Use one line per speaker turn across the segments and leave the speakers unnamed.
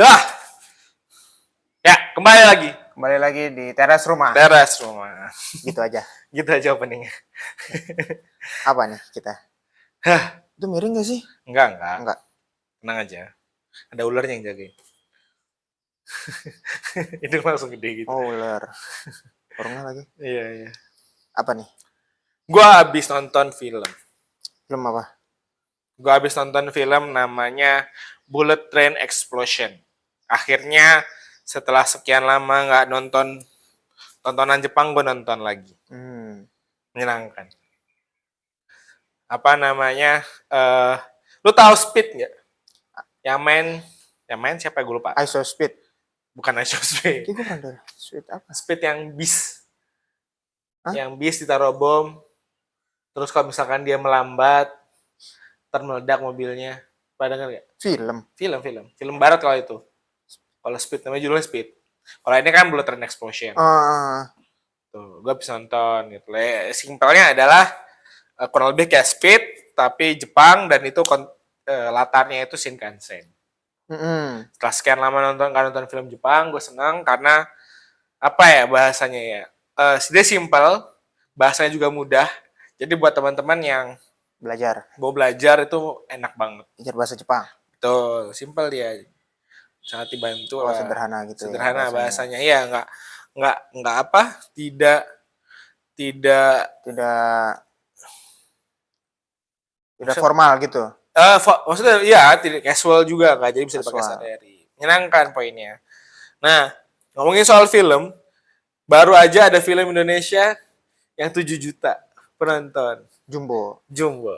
Wah, ya
Kembali lagi di teras rumah.
teras rumah.
Gitu aja.
Gitu aja openingnya.
Apa nih kita?
Hah,
Itu miring gak sih?
enggak.
Enggak.
Tenang aja. Ada ularnya yang jagain. Itu langsung gede gitu.
Oh, ular. Orangnya lagi.
Iya.
Apa nih?
Gua habis nonton film.
Film apa?
Gua habis nonton film namanya Bullet Train Explosion. Akhirnya setelah sekian lama nggak nonton tontonan Jepang, gue nonton lagi. Menyenangkan. Apa namanya? Lu tahu Speed nggak? Yang main siapa? Gue lupa.
ISO Speed.
Bukan ISO Speed.
Gue pernah dengar. Speed apa?
Speed yang bis.
Hah?
Yang bis ditaruh bom. Terus kalau misalkan dia melambat, ntar meledak mobilnya. Pada denger nggak? Film barat kalau itu. Kalau Speed namanya judulnya Speed. Kalau ini kan Bullet Train Explosion. Tuh, gue bisa nonton gitu. Simpelnya adalah kurang lebih kayak Speed tapi Jepang dan itu latarnya itu Shinkansen. Setelah sekian lama nonton film Jepang, gue senang karena apa ya bahasanya ya? Dia simple, bahasanya juga mudah. Jadi buat teman-teman yang mau belajar itu enak banget.
Belajar bahasa Jepang.
Betul, simple dia. Sangat dibantu lah.
Sederhana gitu.
Sederhana ya, bahasanya. Iya, nggak apa? Tidak
formal gitu.
Maksudnya ya tidak casual juga nggak, jadi bisa dipakai sehari-hari. Menyenangkan poinnya. Nah, ngomongin soal film, baru aja ada film Indonesia yang 7 juta penonton.
Jumbo.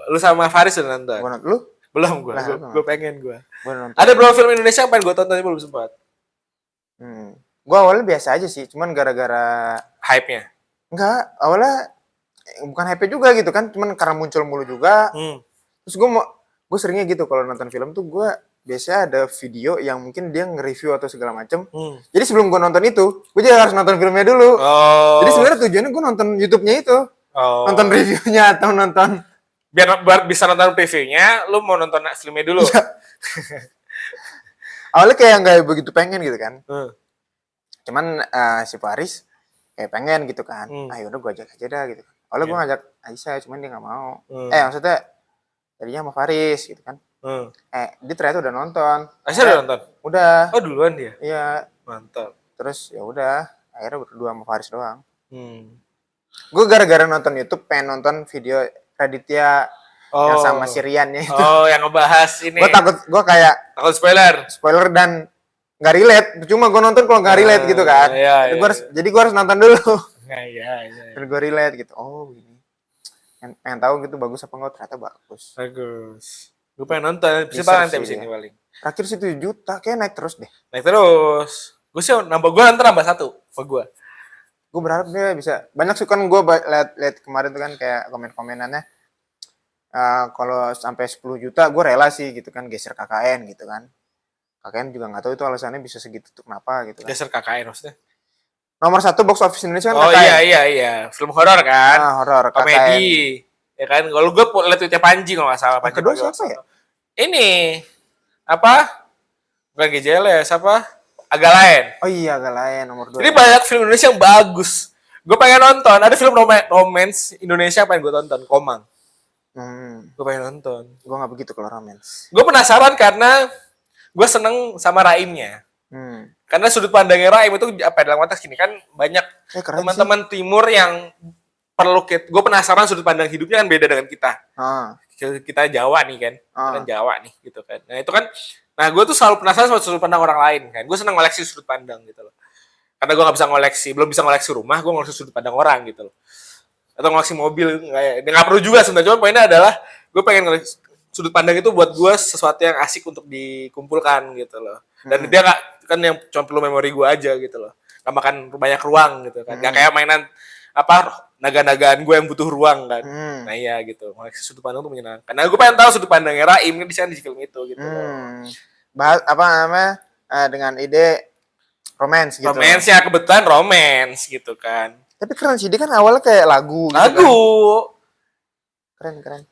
Lu sama Faris udah nonton?
Lu?
Belum gue. Gue pengen gue.
Nonton.
Ada beberapa film Indonesia yang pengen gue tonton tapi belum sempat.
Gue awalnya biasa aja sih, cuman gara-gara
hype-nya.
Enggak, awalnya bukan hype juga gitu kan, cuman karena muncul mulu juga. Terus gue seringnya gitu kalau nonton film tuh gue biasanya ada video yang mungkin dia nge-review atau segala macem. Jadi sebelum gue nonton itu, gue juga harus nonton filmnya dulu. Jadi sebenarnya tujuannya gue nonton YouTube-nya itu. Nonton reviewnya atau nonton
biar bisa nonton previewnya, lu mau nonton filmnya dulu.
Awalnya kayak nggak begitu pengen gitu kan. Cuman si Faris kayak pengen gitu kan. Ayo udah gue ajak aja dah gitu. Awalnya gue ngajak Aisyah, cuman dia nggak mau. Maksudnya tadinya sama Faris gitu kan. Dia ternyata udah nonton.
Aisyah udah nonton?
Udah.
Oh duluan dia?
Iya.
Mantap.
Terus ya udah, akhirnya berdua sama Faris doang. Gue gara-gara nonton YouTube pengen nonton video Raditya yang sama Siriannya itu.
Yang ngebahas ini.
Gue kayak
takut spoiler
dan nggak relate. Cuma gue nonton kalau nggak relate gitu kan. Jadi gue harus nonton dulu.
Iya.
Dan gue relate gitu. Oh ini. Pengen tahu gitu bagus apa enggak, ternyata bagus.
Gue pengen nonton. Bisa banget abis ini paling.
Terakhir sih 7 juta, kayak naik terus deh.
Gue sih nambah 1 sama gue.
Gue berharap dia bisa. Banyak sih kan gue lihat kemarin tuh kan kayak komen-komenannya. Kalau sampai 10 juta gue rela sih gitu kan, geser KKN gitu kan. KKN juga nggak tahu itu alasannya bisa segitu tuh kenapa gitu kan.
Geser KKN maksudnya?
Nomor 1 box office Indonesia kan KKN.
Iya. Film horor kan?
Horor,
komedi. Ya kan? Kalau gue liat tweetnya Panji kalau nggak salah. Panji
kedua siapa ya?
Ini apa? Bukan GJLS apa? Agak lain.
Oh iya, agak lain nomor 2.
Jadi banyak film Indonesia yang bagus. Gue pengen nonton. Ada film romance Indonesia yang pengen gue tonton, Komang. Gue pengen nonton.
Gue nggak begitu kalau romance.
Gue penasaran karena gue seneng sama Raimnya. Karena sudut pandangnya Raim itu apa dalam konteks gini kan banyak teman-teman timur yang perlu gue penasaran sudut pandang hidupnya kan beda dengan kita. Kita Jawa nih kan, kan Jawa nih gitu kan. Nah itu kan, gue tuh selalu penasaran sama sudut pandang orang lain kan. Gue seneng ngoleksi sudut pandang gitu loh. Karena gue belum bisa ngoleksi rumah, gue ngoleksi sudut pandang orang gitu loh. Atau ngoleksi mobil, nggak perlu juga sebenarnya. Cuma poinnya adalah gue pengen ngoleksi sudut pandang itu buat gue sesuatu yang asik untuk dikumpulkan gitu loh. Dan dia nggak kan yang cuma perlu memori gue aja gitu loh. Nggak makan banyak ruang gitu kan. Nggak kayak mainan naga-nagaan gue yang butuh ruang kan. Nah iya gitu. Ngoleksi sudut pandang tuh menyenangkan. Karena gue pengen tahu sudut pandangnya Raim kan di film itu gitu.
Dengan ide romance gitu.
Romance ya, kebetulan romance gitu kan.
Tapi keren sih, dia kan awalnya kayak lagu gitu kan. Keren.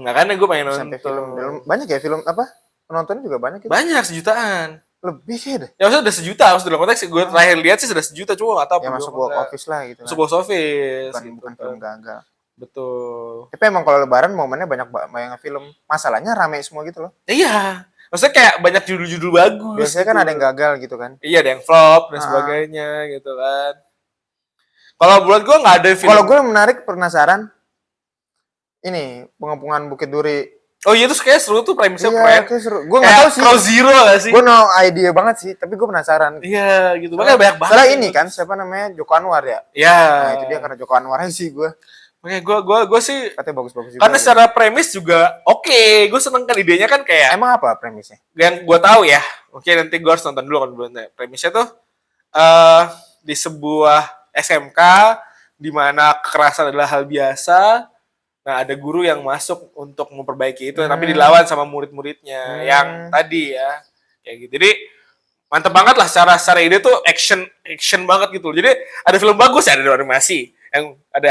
Makanya gue pengen nonton.
Sampai film. Banyak ya film apa? penontonnya juga banyak gitu.
Banyak, sejutaan.
Lebih sih deh.
Ya maksudnya udah sejuta, maksudnya dalam konteks gue terakhir lihat sih sudah sejuta, cuma nggak tahu
Ya masuk box office lah gitu
masuk
kan.
box office
Bukan,
gitu
bukan
kan.
film gagal.
Betul.
Tapi emang kalau lebaran momennya banyak film. Masalahnya rame semua gitu loh.
Iya. Maksudnya kayak banyak judul-judul bagus.
Biasanya
gitu.
kan ada yang gagal gitu kan.
Iya, ada yang flop dan sebagainya gitu kan. Kalau buat gue nggak ada film.
Kalau gue menarik penasaran ini pengepungan Bukit Duri.
Oh iya, tuh kayak seru tuh premisnya
iya,
keren.
Kayak seru. Gue nggak tahu sih.
Crow Zero gak sih?
Gue no idea banget sih, tapi gue penasaran.
Iya, gitu. Makanya banyak banget.
Soalnya ini kan siapa namanya Joko Anwar ya?
Iya.
Nah itu dia karena Joko Anwar sih gue.
Makanya gue sih
katanya bagus-bagus juga.
karena secara premis juga oke. Gue seneng kan idenya kan kayak.
Emang apa premisnya?
Yang gue tahu ya. Oke, nanti gue harus nonton dulu kan belum. Premisnya tuh di sebuah SMK di mana kekerasan adalah hal biasa. Nah, ada guru yang masuk untuk memperbaiki itu, tapi dilawan sama murid-muridnya yang tadi ya, kayak gitu. Jadi mantep banget lah secara ide tuh action banget gitu. Jadi ada film bagus ya, ada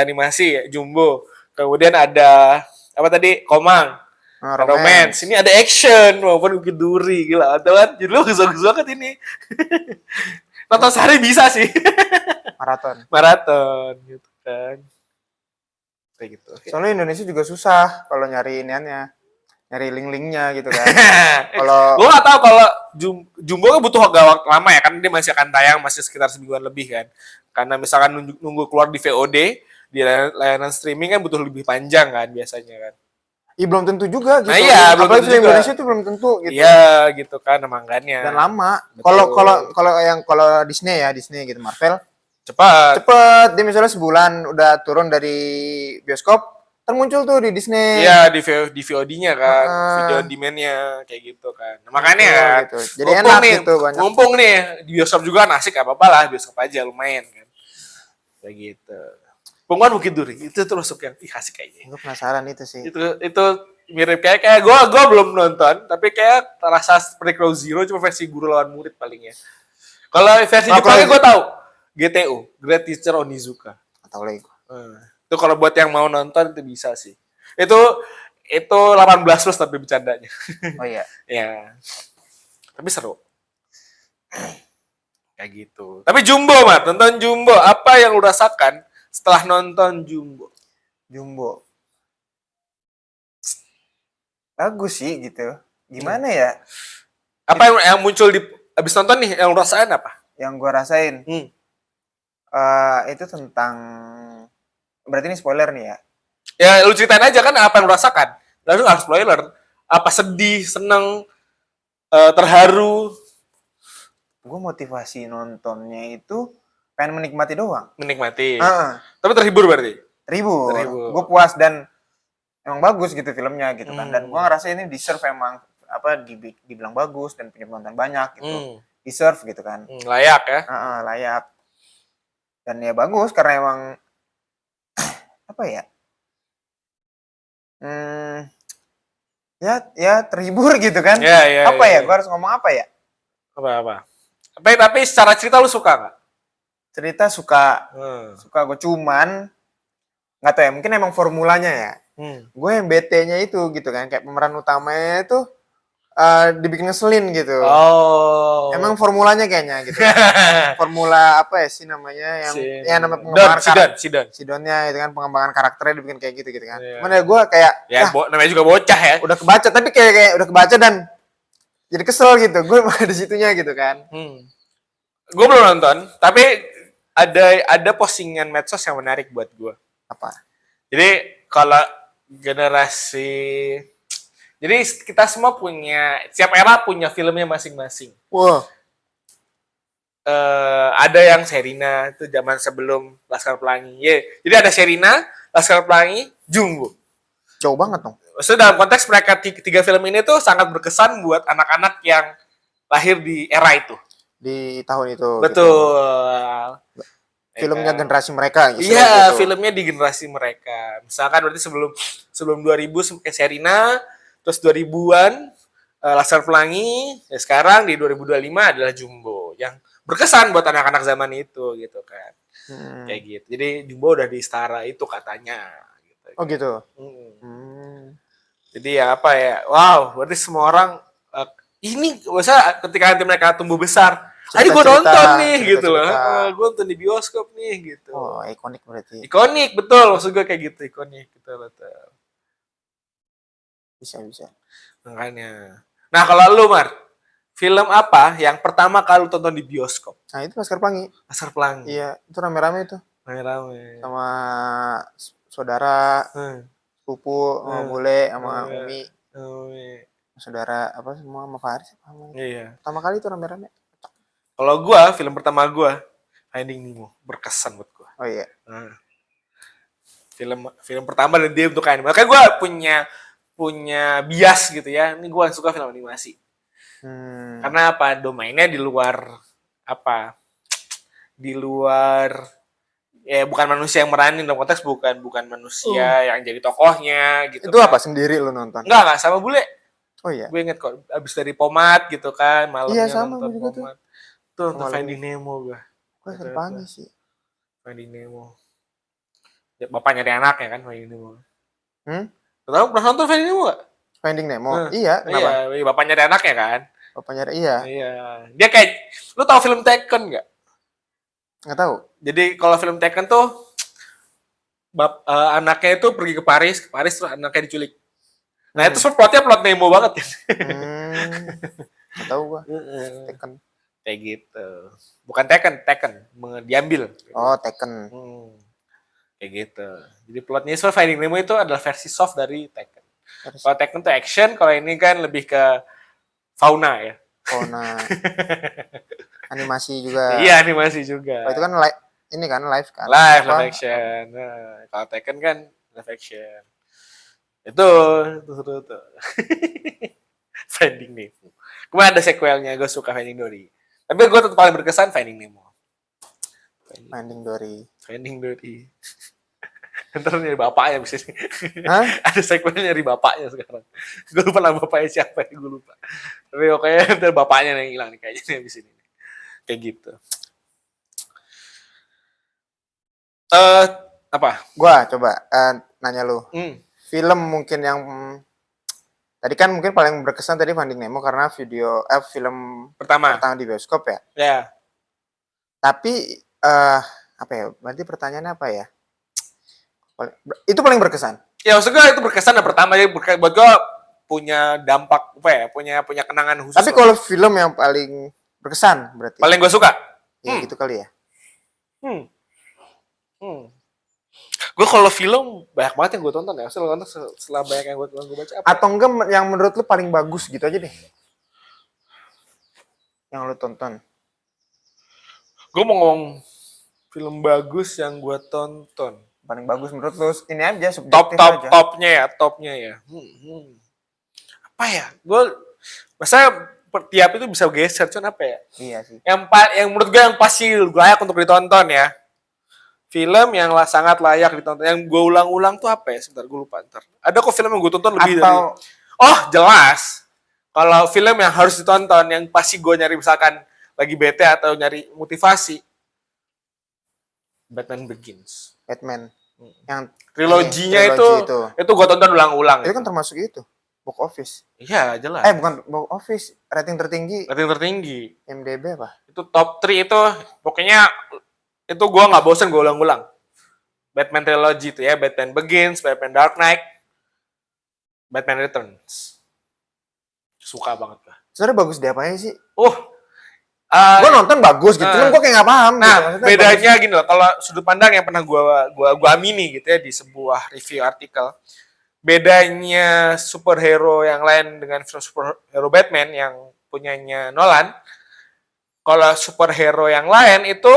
animasi ya, Jumbo. Kemudian ada apa tadi, Komang, romance. Ini ada action maupun Bukit Duri, gila. Atau kan judulnya bagus-bagus banget ini. Nonton sehari bisa sih. Maraton gitu kan. Gitu.
Soalnya Indonesia juga susah kalau nyari nyari link-linknya gitu kan.
Kalau gue nggak tahu kalau Jumbo kan butuh waktu lama ya, kan dia masih akan tayang masih sekitar semingguan lebih kan. Karena misalkan nunggu keluar di VOD di layanan streaming kan butuh lebih panjang kan biasanya kan.
Iya belum tentu juga gitu.
Nah iya, belum tentu juga.
Indonesia itu belum tentu gitu.
Iya gitu kan makanya.
Dan lama. Kalau Disney gitu, Marvel Cepet. Dia misalnya sebulan udah turun dari bioskop, termuncul tuh di Disney.
Iya, di VOD-nya kan, video on demand-nya kayak gitu kan. Nah, makanya kan.
Gitu. Jadi enak nih, gitu banyak.
Mumpung nih di bioskop juga asik, gak apa-apa lah, bioskop aja lumayan kan. Kayak gitu. Penguan Bukit Duri itu terus yang asik kayaknya.
Gue penasaran itu sih.
Itu mirip kayak gue belum nonton, tapi kayak terasa seperti Crow Zero cuma versi guru lawan murid palingnya. Kalau versi Jepangnya gue tahu. GTO, Great Teacher Onizuka.
Atau lagi.
Itu kalau buat yang mau nonton itu bisa sih. Itu 18 plus tapi bercandanya.
Oh iya.
Ya. Tapi seru. Kayak gitu. Tapi Jumbo, Mat, nonton Jumbo. Apa yang lu rasakan setelah nonton Jumbo?
Bagus sih gitu. Gimana ya?
Apa yang muncul di abis nonton nih yang lu rasain apa?
Yang gua rasain. Itu tentang, berarti ini spoiler nih ya?
Ya lu ceritain aja kan apa yang lu rasakan. Lalu harus spoiler. Apa sedih, seneng, terharu?
Gue motivasi nontonnya itu pengen menikmati doang.
Menikmati. Tapi terhibur berarti?
Terhibur. Gue puas dan emang bagus gitu filmnya gitu kan. Dan gue ngerasa ini deserve emang dibilang bagus dan punya penonton banyak gitu. Deserve gitu kan.
Layak ya?
Layak. Dan ya bagus karena emang apa ya? Ya terhibur gitu kan. Apa ya? Gue harus ngomong apa ya?
Apa? Tapi secara cerita lu suka nggak?
Cerita suka. Suka gue, cuman nggak tahu ya, mungkin emang formulanya ya. Gue yang bete-nya itu gitu kan, kayak pemeran utamanya itu dibikin ngeselin gitu. Emang formulanya kayaknya gitu. Formula apa ya sih namanya yang nama pengembangan Sidonnya itu kan, pengembangan karakternya dibikin kayak gitu kan. Cuman ya gue kayak
namanya juga bocah ya.
Udah kebaca tapi kayak udah kebaca dan jadi kesel gitu. Gue di situnya gitu kan.
Gue belum nonton, tapi ada postingan medsos yang menarik buat gue.
Apa?
Jadi kalau generasi, jadi kita semua setiap era punya filmnya masing-masing.
Wow.
Ada yang Sherina, itu zaman sebelum Laskar Pelangi. Jadi ada Sherina, Laskar Pelangi, Jumbo.
Jauh banget dong.
Maksudnya dalam konteks mereka tiga film ini tuh sangat berkesan buat anak-anak yang lahir di era itu.
Di tahun itu.
Betul.
Gitu. Filmnya generasi mereka.
Iya, gitu. Filmnya di generasi mereka. Misalkan berarti sebelum 2000 Sherina, terus 2000-an Laskar Pelangi, ya sekarang di 2025 adalah Jumbo yang berkesan buat anak-anak zaman itu gitu kan. Kayak gitu. Jadi Jumbo udah di setara itu katanya gitu.
Oh gitu.
Jadi ya apa ya? Wow, berarti semua orang ini masa ketika nanti mereka tumbuh besar, gue
Cerita-cerita,
nonton nih gitu loh.
cerita-cerita.
Gue nonton di bioskop nih gitu.
Oh, ikonik berarti.
Ikonik, betul. Maksud gue kayak gitu, ikonik gitu loh.
Bisa.
Makanya. Nah, kalau lu, Mar, film apa yang pertama kali lu tonton di bioskop?
Nah, itu Laskar Pelangi.
Laskar Pelangi.
Iya, itu rame-rame itu.
Rame-rame.
Sama saudara, sepupu, sama bule, sama Umi. Saudara apa semua sama Faris apa namanya?
Iya.
Pertama kali itu rame-rame.
Kalau gua, film pertama gua Finding Nemo, berkesan buat gua.
Oh iya.
Nah, film pertama dan dia untuk anime. Makanya gua punya bias gitu ya. Ini gua suka film animasi. Karena apa? Domainnya di luar apa? Di luar ya bukan manusia yang meranin, dalam konteks bukan manusia yang jadi tokohnya gitu.
Itu kan. Apa sendiri lu nonton?
Enggak sama bule.
Oh iya.
Gue inget kok abis dari Pomat gitu kan, malamnya
sama,
nonton Pomat. Tuh nonton Finding Nemo gue.
Gue Serpangi sih.
Finding Nemo. Ya, bapak nyari anak ya kan Finding Nemo. Tahu pernah nonton Finding Nemo gak?
Finding Nemo? Iya, kenapa?
Iya, bapak nyari anak ya kan?
Bapak nyari, iya.
Iya. Dia kayak, lu tahu film Taken gak?
Nggak tahu.
Jadi kalau film Taken tuh, anaknya itu pergi ke Paris terus anaknya diculik. Nah itu plotnya plot Nemo banget ya.
Nggak tahu gua. Taken.
Kayak gitu. Bukan Taken, diambil.
Oh, Taken.
Kayak gitu. Jadi plotnya Finding Nemo itu adalah versi soft dari Taken. Kalau Taken tuh action, kalau ini kan lebih ke fauna ya.
Fauna. Animasi juga.
Iya, animasi juga.
Oh, itu kan ini kan live kan?
Live action. Nah, kalau Taken kan live action. Itu seru tuh. Finding Nemo. Kemarin ada sequelnya, gue suka Finding Dory. Tapi gue tetap paling berkesan Finding Nemo.
Finding Dory.
Ntar nyari bapaknya bisa sih. Ada sequelnya nyari bapaknya sekarang. Gue lupa nama bapaknya siapa ya, gue lupa. Tapi pokoknya ntar bapaknya yang hilang nih kayaknya nih abis ini. Kayak gitu. Apa?
Gua coba nanya lu. Film mungkin yang tadi kan mungkin paling berkesan tadi Finding Nemo karena film pertama di bioskop ya.
Ya.
Tapi apa ya? Berarti pertanyaannya apa ya? Itu paling berkesan.
Ya maksudnya itu berkesan yang pertama ya buat gue punya dampak apa ya? Punya kenangan khusus.
Tapi kalau film yang paling berkesan berarti.
Paling gue suka.
Ya gitu kali ya.
Gue kalau film banyak banget yang gue tonton ya. Setelah banyak yang gue baca apa?
Atau enggak yang menurut lu paling bagus gitu aja deh. Yang lu tonton.
Gue mau ngomong film bagus yang gue tonton.
Paling bagus menurut lu ini aja subjektif aja.
Topnya ya. Apa ya? Gue masa tiap itu bisa geser, cuman apa ya?
Iya sih.
Yang menurut gue yang pasti layak untuk ditonton ya. Film yang sangat layak ditonton. Yang gue ulang-ulang tuh apa ya? Sebentar, gue lupa ntar. Ada kok film yang gue tonton lebih dari... Oh, jelas. Kalau film yang harus ditonton, yang pasti gue nyari misalkan lagi bete atau nyari motivasi. Batman Begins.
Batman. Yang
triloginya itu gue tonton ulang-ulang.
Itu kan termasuk itu. Box office.
Iya, jelas.
Bukan box office. Rating tertinggi. MDB apa?
Itu top 3 itu. Pokoknya itu gue gak bosen gue ulang-ulang. Batman trilogy itu ya. Batman Begins, Batman Dark Knight, Batman Returns. Suka banget lah.
Sebenarnya bagus di apanya sih?
Gue
nonton bagus gitu, cuman gue kayak gak paham.
Nah, gitu. Bedanya bagus. Gini loh, kalau sudut pandang yang pernah gue amini gitu ya di sebuah review artikel, bedanya superhero yang lain dengan superhero Batman yang punyanya Nolan, kalau superhero yang lain itu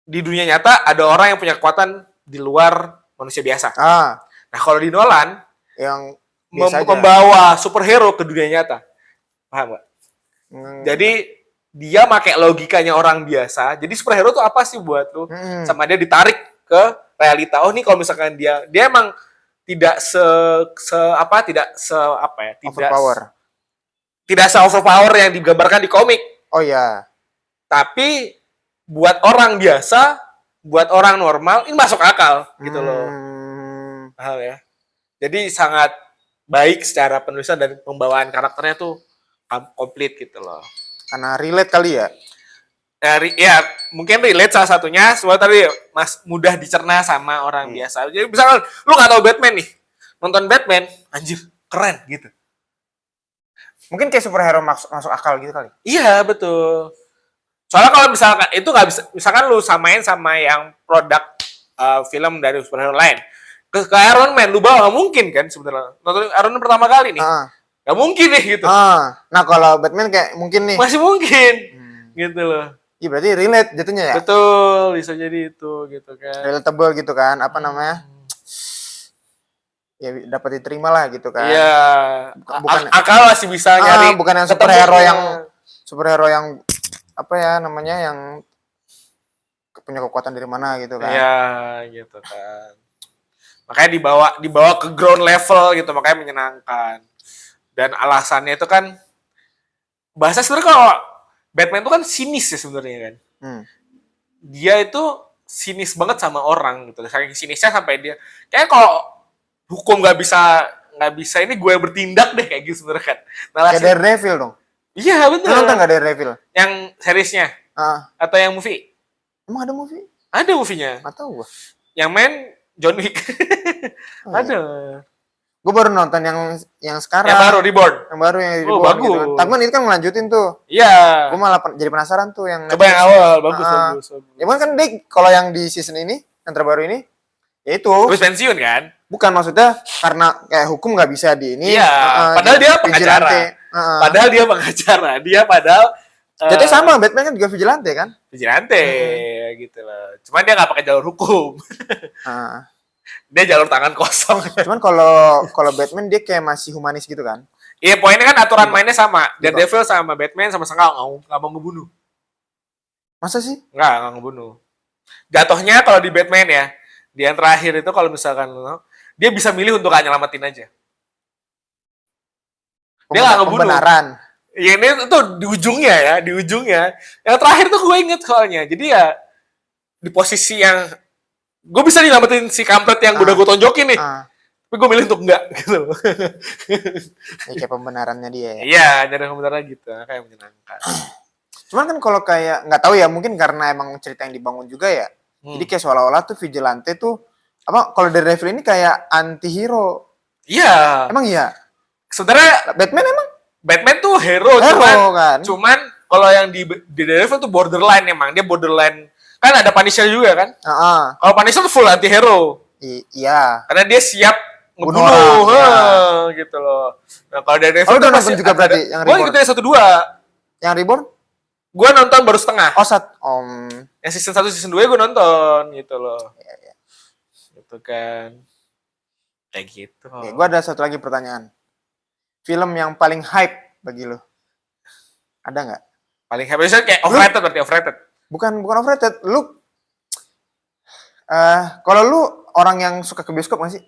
di dunia nyata ada orang yang punya kekuatan di luar manusia biasa. Nah, kalau di Nolan
yang
membawa superhero ke dunia nyata. Paham gak? Jadi dia pakai logikanya orang biasa. Jadi superhero tuh apa sih buat lu? Sama dia ditarik ke realita. Oh, nih kalau misalkan dia emang tidak tidak se overpower yang digambarkan di komik.
Oh ya.
Tapi buat orang biasa, buat orang normal ini masuk akal gitu loh. Paham ya? Jadi sangat baik secara penulisan dan pembawaan karakternya tuh komplit gitu loh.
Karena relate kali ya.
Ya mungkin relate salah satunya, soalnya tadi mas mudah dicerna sama orang biasa. Jadi misalkan lu nggak tahu Batman nih, nonton Batman, anjir keren gitu.
Mungkin kayak superhero masuk akal gitu kali.
Iya betul. Soalnya kalau misalkan itu nggak bisa, misalkan lu samain sama yang produk film dari superhero lain, ke Iron Man lu bawa nggak mungkin kan sebenarnya. Nonton Iron Man pertama kali nih, nggak mungkin nih gitu.
Nah kalau Batman kayak mungkin nih.
Masih mungkin, gitu loh.
Iya berarti relate jatuhnya ya.
Betul, bisa jadi itu gitu kan.
Relatable gitu kan, apa namanya? Ya dapat diterima lah gitu kan.
Iya. Bukan akal masih bisa nyari.
Bukan yang superhero yang apa ya namanya yang punya kekuatan dari mana gitu kan.
Iya, gitu kan. Makanya dibawa ke ground level gitu, makanya menyenangkan. Dan alasannya itu kan bahasa sebenarnya kalau Batman itu kan sinis ya sebenarnya kan. Dia itu sinis banget sama orang gitu. Saking sinisnya sampai dia kayak kalau hukum nggak bisa ini gue bertindak deh kayak gitu sebenarnya kan. Nah,
kayak Daredevil dong.
Iya betul.
Nonton nggak Daredevil?
Yang seriesnya? Atau yang movie?
Emang ada movie?
Ada movie-nya.
Nggak tahu gue.
Yang main John Wick. Ada.
Gue baru nonton yang sekarang.
Yang baru Reborn.
Yang baru yang Reborn.
Bagus.
Gitu kan. Tapi itu kan ngelanjutin tuh.
Iya.
Gue malah jadi penasaran tuh yang.
Coba yang awal, bagus.
Ya kan dek, kalau yang di season ini, yang terbaru ini, ya itu.
Terus pensiun kan?
Bukan, maksudnya karena kayak hukum nggak bisa di ini.
Iya. Padahal dia pengacara. Padahal dia pengacara. Dia
jadi sama, Batman kan juga vigilante kan?
Vigilante, gitu loh. Cuman dia nggak pakai jalur hukum. Dia jalur tangan kosong.
Cuman kalau Batman dia kayak masih humanis gitu kan?
Iya, poinnya kan aturan mainnya sama. Daredevil sama Batman sama-sama nggak mau ngebunuh.
Masa sih?
Nggak ngebunuh. Jatuhnya kalau di Batman ya, di yang terakhir itu kalau misalkan dia bisa milih untuk nggak nyelamatin aja. Dia nggak ngebunuh.
Pembenaran.
Ya ini tuh di ujungnya. Yang terakhir tuh gue inget soalnya. Jadi ya di posisi yang gue bisa nyelamatin si kampret yang udah gue tonjokin nih. Tapi gue milih untuk enggak gitu.
Ya, kayak pembenarannya dia ya.
Iya, nyari pembenaran gitu, kayak menyenangkan.
Cuman kan kalau kayak nggak tahu ya, mungkin karena emang cerita yang dibangun juga ya. Jadi kayak seolah-olah tuh vigilante tuh apa kalau Daredevil ini kayak anti-hero.
Iya.
Emang iya?
Sebenarnya Batman tuh hero
kan?
Cuman kalau yang di Daredevil tuh borderline emang. Dia borderline. Kan ada Punisher juga kan? Kalau Punisher tuh full anti-hero.
Iya.
Karena dia siap ngebunuh. Gitu loh. Nah kalau Daredevil
udah nonton juga berarti yang Reborn?
Gue ikutin 1-2.
Yang Reborn?
Gue nonton baru setengah.
Yang
season 1, season 2 gue nonton gitu loh.
Iya.
Gitu kan. Kayak gitu.
Gue ada satu lagi pertanyaan. Film yang paling hype bagi lo? Ada nggak?
Paling hype itu kayak overrated berarti overrated.
Bukan overrated. Lu kalau lu orang yang suka ke bioskop nggak sih?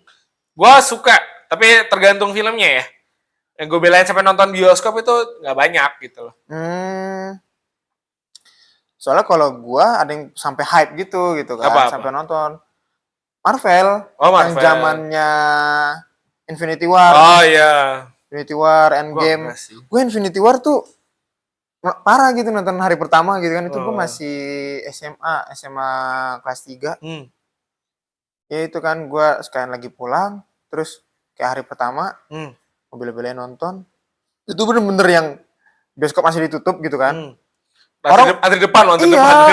Gue suka, tapi tergantung filmnya ya. Yang gue belain sampai nonton bioskop itu nggak banyak gitu loh.
Soalnya kalau gue ada yang sampai hype gitu kan, sampai nonton Marvel. Yang zamannya Infinity War.
Oh iya.
Infinity War, Endgame. Gue Infinity War tuh parah gitu nonton hari pertama gitu kan. Itu gue masih SMA kelas 3. Ya itu kan gue sekalian lagi pulang. Terus kayak hari pertama, mobil-mobilnya nonton. Itu bener-bener yang bioskop masih ditutup gitu kan.
Orang antri depan.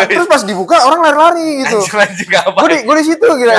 Terus pas dibuka orang lari-lari gitu.
Anjir,
gue di situ gila.